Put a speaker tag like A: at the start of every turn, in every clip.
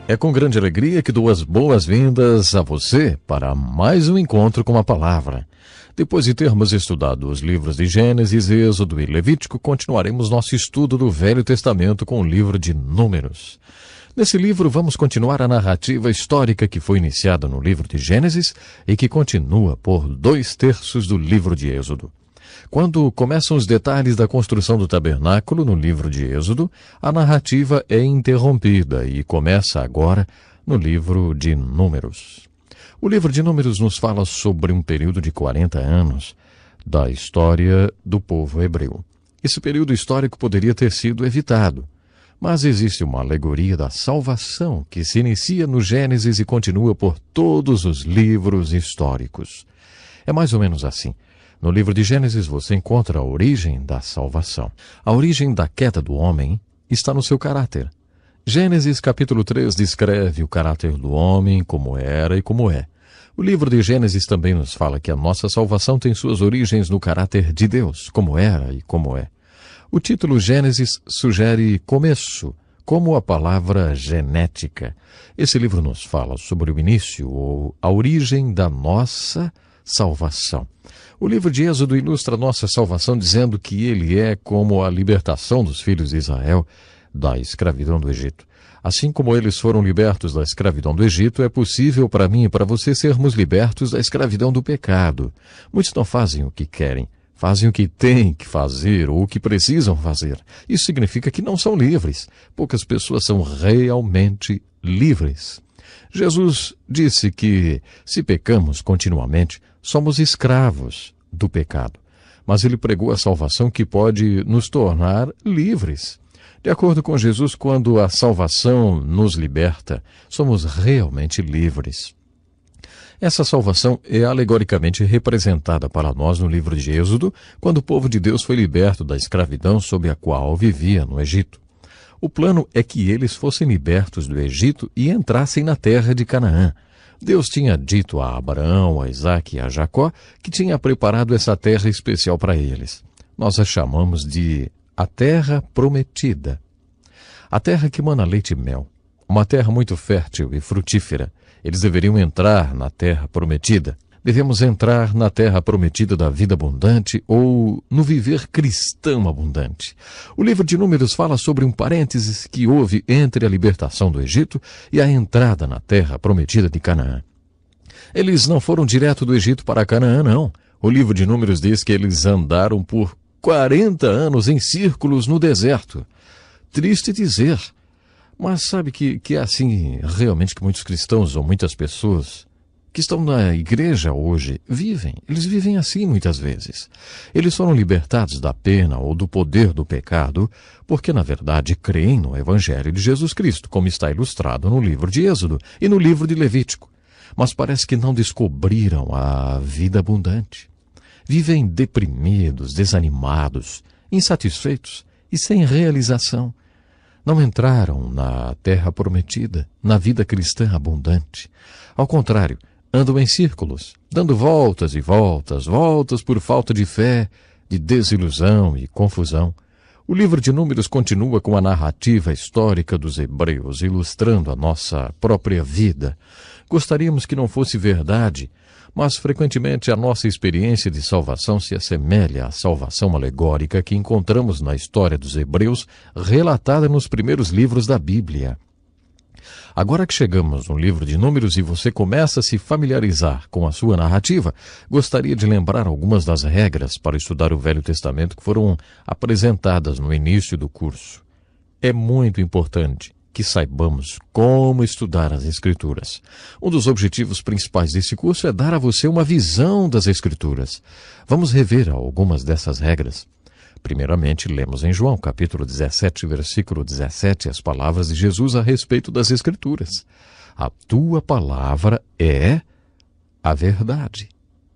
A: É com grande alegria que dou as boas-vindas a você para mais um encontro com a palavra. Depois de termos estudado os livros de Gênesis, Êxodo e Levítico, continuaremos nosso estudo do Velho Testamento com o livro de Números. Nesse livro, vamos continuar a narrativa histórica que foi iniciada no livro de Gênesis e que continua por 2/3 do livro de Êxodo. Quando começam os detalhes da construção do tabernáculo no livro de Êxodo, a narrativa é interrompida e começa agora no livro de Números. O livro de Números nos fala sobre um período de 40 anos da história do povo hebreu. Esse período histórico poderia ter sido evitado, mas existe uma alegoria da salvação que se inicia no Gênesis e continua por todos os livros históricos. É mais ou menos assim. No livro de Gênesis você encontra a origem da salvação. A origem da queda do homem está no seu caráter. Gênesis capítulo 3 descreve o caráter do homem, como era e como é. O livro de Gênesis também nos fala que a nossa salvação tem suas origens no caráter de Deus, como era e como é. O título Gênesis sugere começo, como a palavra genética. Esse livro nos fala sobre o início ou a origem da nossa salvação. O livro de Êxodo ilustra a nossa salvação dizendo que ele é como a libertação dos filhos de Israel da escravidão do Egito. Assim como eles foram libertos da escravidão do Egito, é possível para mim e para você sermos libertos da escravidão do pecado. Muitos não fazem o que querem, fazem o que têm que fazer ou o que precisam fazer. Isso significa que não são livres. Poucas pessoas são realmente livres. Jesus disse que, se pecamos continuamente, somos escravos do pecado. Mas ele pregou a salvação que pode nos tornar livres. De acordo com Jesus, quando a salvação nos liberta, somos realmente livres. Essa salvação é alegoricamente representada para nós no livro de Êxodo, quando o povo de Deus foi liberto da escravidão sob a qual vivia no Egito. O plano é que eles fossem libertos do Egito e entrassem na terra de Canaã. Deus tinha dito a Abraão, a Isaque e a Jacó que tinha preparado essa terra especial para eles. Nós a chamamos de a terra prometida. A terra que mana leite e mel. Uma terra muito fértil e frutífera. Eles deveriam entrar na terra prometida. Devemos entrar na terra prometida da vida abundante ou no viver cristão abundante. O livro de Números fala sobre um parênteses que houve entre a libertação do Egito e a entrada na terra prometida de Canaã. Eles não foram direto do Egito para Canaã, não. O livro de Números diz que eles andaram por 40 anos em círculos no deserto. Triste dizer, mas sabe que é assim realmente que muitos cristãos ou muitas pessoas que estão na igreja hoje vivem. Eles vivem assim muitas vezes. Eles foram libertados da pena ou do poder do pecado porque, na verdade, creem no Evangelho de Jesus Cristo, como está ilustrado no livro de Êxodo e no livro de Levítico. Mas parece que não descobriram a vida abundante. Vivem deprimidos, desanimados, insatisfeitos e sem realização. Não entraram na terra prometida, na vida cristã abundante. Ao contrário, andam em círculos, dando voltas e voltas, voltas por falta de fé, de desilusão e confusão. O livro de Números continua com a narrativa histórica dos hebreus, ilustrando a nossa própria vida. Gostaríamos que não fosse verdade, mas frequentemente a nossa experiência de salvação se assemelha à salvação alegórica que encontramos na história dos hebreus, relatada nos primeiros livros da Bíblia. Agora que chegamos no livro de Números e você começa a se familiarizar com a sua narrativa, gostaria de lembrar algumas das regras para estudar o Velho Testamento que foram apresentadas no início do curso. É muito importante que saibamos como estudar as Escrituras. Um dos objetivos principais desse curso é dar a você uma visão das Escrituras. Vamos rever algumas dessas regras. Primeiramente, lemos em João, capítulo 17, versículo 17, as palavras de Jesus a respeito das Escrituras. A tua palavra é a verdade.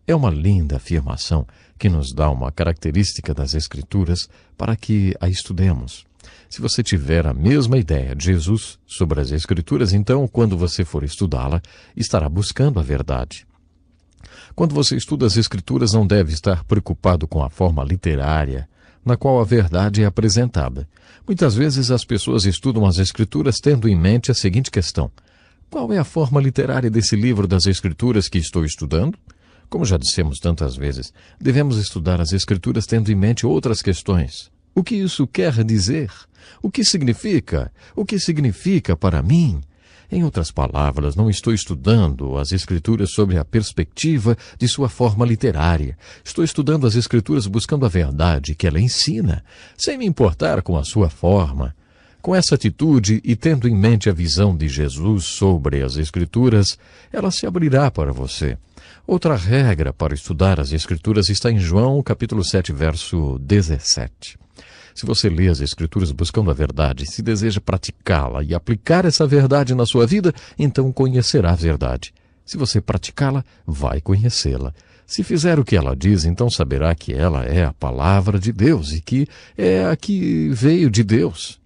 A: É uma linda afirmação que nos dá uma característica das Escrituras para que a estudemos. Se você tiver a mesma ideia de Jesus sobre as Escrituras, então, quando você for estudá-la, estará buscando a verdade. Quando você estuda as Escrituras, não deve estar preocupado com a forma literária. na qual a verdade é apresentada. Muitas vezes as pessoas estudam as Escrituras tendo em mente a seguinte questão: qual é a forma literária desse livro das Escrituras que estou estudando? Como já dissemos tantas vezes, devemos estudar as Escrituras tendo em mente outras questões. O que isso quer dizer? O que significa? O que significa para mim? Em outras palavras, não estou estudando as Escrituras sobre a perspectiva de sua forma literária. Estou estudando as Escrituras buscando a verdade que ela ensina, sem me importar com a sua forma. Com essa atitude e tendo em mente a visão de Jesus sobre as Escrituras, ela se abrirá para você. Outra regra para estudar as Escrituras está em João, capítulo 7, verso 17. Se você lê as Escrituras buscando a verdade, se deseja praticá-la e aplicar essa verdade na sua vida, então conhecerá a verdade. Se você praticá-la, vai conhecê-la. Se fizer o que ela diz, então saberá que ela é a palavra de Deus e que é a que veio de Deus.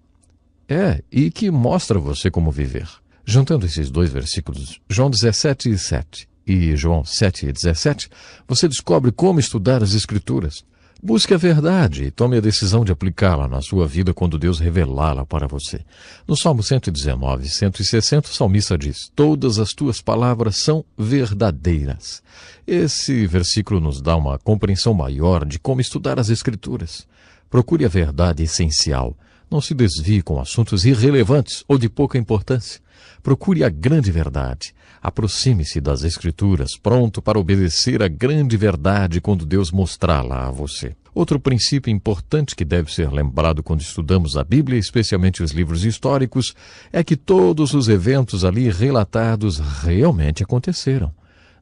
A: E que mostra a você como viver. Juntando esses dois versículos, João 17, 7 e João 7, 17, você descobre como estudar as Escrituras. Busque a verdade e tome a decisão de aplicá-la na sua vida quando Deus revelá-la para você. No Salmo 119, 160, o salmista diz: todas as tuas palavras são verdadeiras. Esse versículo nos dá uma compreensão maior de como estudar as Escrituras. Procure a verdade essencial. Não se desvie com assuntos irrelevantes ou de pouca importância. Procure a grande verdade. Aproxime-se das Escrituras, pronto para obedecer à grande verdade quando Deus mostrá-la a você. Outro princípio importante que deve ser lembrado quando estudamos a Bíblia, especialmente os livros históricos, é que todos os eventos ali relatados realmente aconteceram.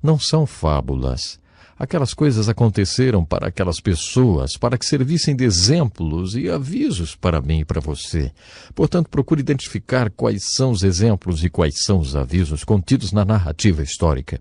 A: Não são fábulas. Aquelas coisas aconteceram para aquelas pessoas, para que servissem de exemplos e avisos para mim e para você. Portanto, procure identificar quais são os exemplos e quais são os avisos contidos na narrativa histórica.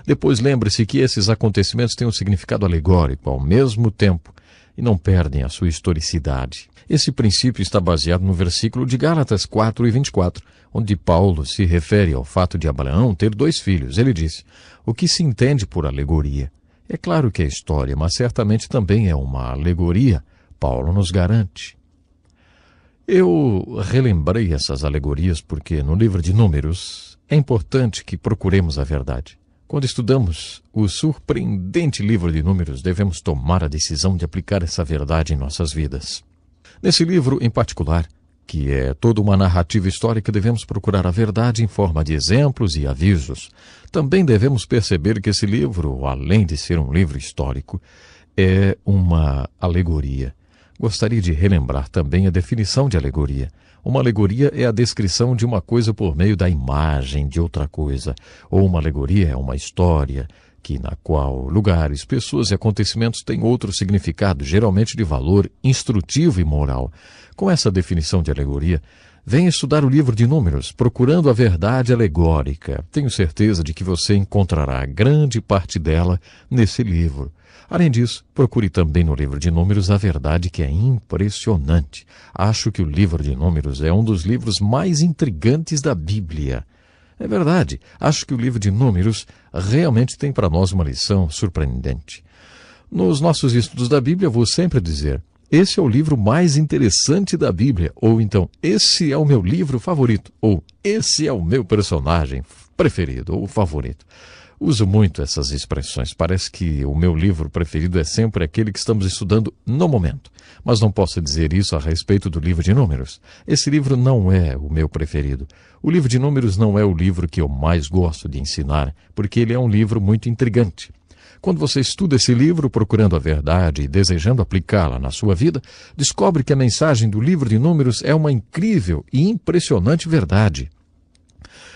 A: Depois, lembre-se que esses acontecimentos têm um significado alegórico ao mesmo tempo e não perdem a sua historicidade. Esse princípio está baseado no versículo de Gálatas 4 e 24, onde Paulo se refere ao fato de Abraão ter 2 filhos. Ele disse: o que se entende por alegoria? É claro que é história, mas certamente também é uma alegoria. Paulo nos garante. Eu relembrei essas alegorias porque no livro de Números é importante que procuremos a verdade. Quando estudamos o surpreendente livro de Números, devemos tomar a decisão de aplicar essa verdade em nossas vidas. Nesse livro em particular, que é toda uma narrativa histórica, devemos procurar a verdade em forma de exemplos e avisos. Também devemos perceber que esse livro, além de ser um livro histórico, é uma alegoria. Gostaria de relembrar também a definição de alegoria. Uma alegoria é a descrição de uma coisa por meio da imagem de outra coisa. Ou uma alegoria é uma história na qual lugares, pessoas e acontecimentos têm outro significado, geralmente de valor instrutivo e moral. Com essa definição de alegoria, venha estudar o livro de Números, procurando a verdade alegórica. Tenho certeza de que você encontrará grande parte dela nesse livro. Além disso, procure também no livro de Números a verdade que é impressionante. Acho que o livro de Números é um dos livros mais intrigantes da Bíblia. É verdade, acho que o livro de Números realmente tem para nós uma lição surpreendente. Nos nossos estudos da Bíblia, vou sempre dizer: esse é o livro mais interessante da Bíblia, ou então, esse é o meu livro favorito, ou esse é o meu personagem preferido, ou favorito. Uso muito essas expressões. Parece que o meu livro preferido é sempre aquele que estamos estudando no momento. Mas não posso dizer isso a respeito do livro de Números. Esse livro não é o meu preferido. O livro de Números não é o livro que eu mais gosto de ensinar, porque ele é um livro muito intrigante. Quando você estuda esse livro procurando a verdade e desejando aplicá-la na sua vida, descobre que a mensagem do livro de Números é uma incrível e impressionante verdade.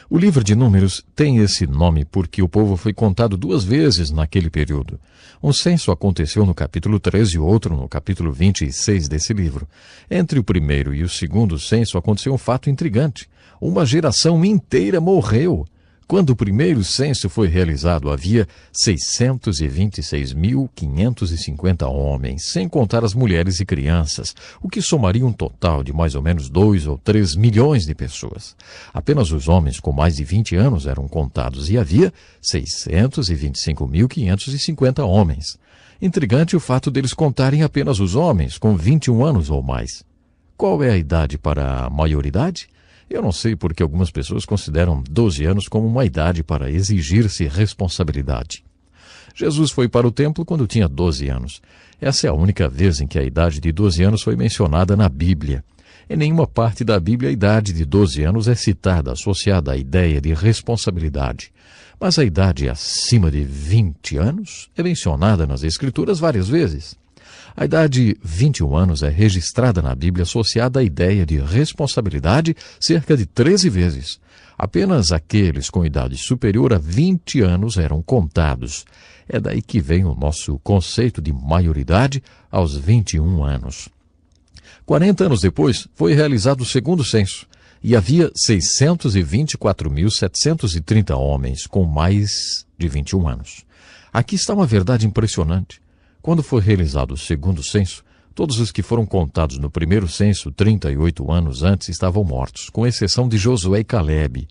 A: O livro de Números tem esse nome porque o povo foi contado 2 vezes naquele período. Um censo aconteceu no capítulo 13 e outro no capítulo 26 desse livro. Entre o primeiro e o segundo censo aconteceu um fato intrigante. Uma geração inteira morreu. Quando o primeiro censo foi realizado, havia 626.550 homens, sem contar as mulheres e crianças, o que somaria um total de mais ou menos 2 ou 3 milhões de pessoas. Apenas os homens com mais de 20 anos eram contados e havia 625.550 homens. Intrigante o fato deles contarem apenas os homens, com 21 anos ou mais. Qual é a idade para a maioridade? Eu não sei porque algumas pessoas consideram 12 anos como uma idade para exigir-se responsabilidade. Jesus foi para o templo quando tinha 12 anos. Essa é a única vez em que a idade de 12 anos foi mencionada na Bíblia. Em nenhuma parte da Bíblia a idade de 12 anos é citada, associada à ideia de responsabilidade. Mas a idade acima de 20 anos é mencionada nas Escrituras várias vezes. A idade 21 anos é registrada na Bíblia associada à ideia de responsabilidade cerca de 13 vezes. Apenas aqueles com idade superior a 20 anos eram contados. É daí que vem o nosso conceito de maioridade aos 21 anos. 40 anos depois, foi realizado o segundo censo, e havia 624.730 homens com mais de 21 anos. Aqui está uma verdade impressionante. Quando foi realizado o segundo censo, todos os que foram contados no primeiro censo, 38 anos antes, estavam mortos, com exceção de Josué e Calebe.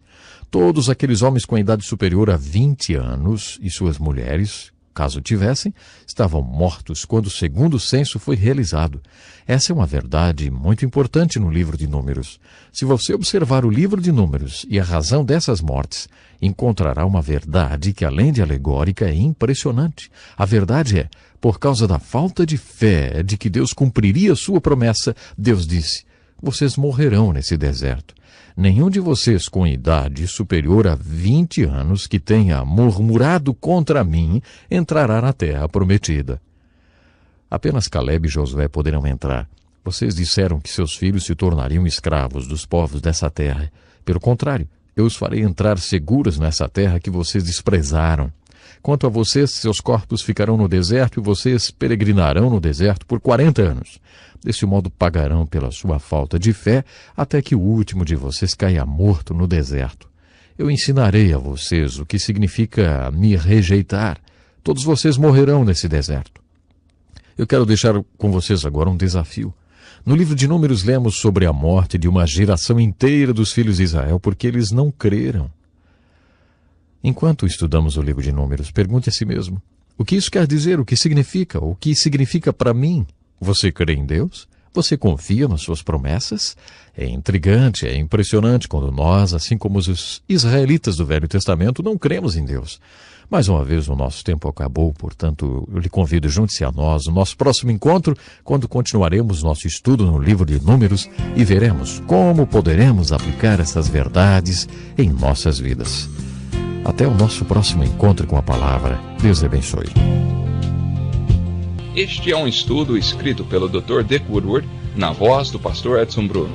A: Todos aqueles homens com idade superior a 20 anos e suas mulheres, caso tivessem, estavam mortos quando o segundo censo foi realizado. Essa é uma verdade muito importante no livro de Números. Se você observar o livro de Números e a razão dessas mortes, encontrará uma verdade que, além de alegórica, é impressionante. A verdade é, por causa da falta de fé de que Deus cumpriria sua promessa, Deus disse: vocês morrerão nesse deserto. Nenhum de vocês com idade superior a 20 anos que tenha murmurado contra mim entrará na terra prometida. Apenas Calebe e Josué poderão entrar. Vocês disseram que seus filhos se tornariam escravos dos povos dessa terra. Pelo contrário, eu os farei entrar seguros nessa terra que vocês desprezaram. Quanto a vocês, seus corpos ficarão no deserto e vocês peregrinarão no deserto por 40 anos. Desse modo pagarão pela sua falta de fé até que o último de vocês caia morto no deserto. Eu ensinarei a vocês o que significa me rejeitar. Todos vocês morrerão nesse deserto. Eu quero deixar com vocês agora um desafio. No livro de Números lemos sobre a morte de uma geração inteira dos filhos de Israel porque eles não creram. Enquanto estudamos o livro de Números, pergunte a si mesmo: o que isso quer dizer? O que significa? O que significa para mim? Você crê em Deus? Você confia nas suas promessas? É intrigante, é impressionante quando nós, assim como os israelitas do Velho Testamento, não cremos em Deus. Mais uma vez o nosso tempo acabou, portanto eu lhe convido, junte-se a nós no nosso próximo encontro, quando continuaremos nosso estudo no livro de Números e veremos como poderemos aplicar essas verdades em nossas vidas. Até o nosso próximo encontro com a palavra. Deus abençoe.
B: Este é um estudo escrito pelo Dr. Dick Woodward, na voz do pastor Edson Bruno.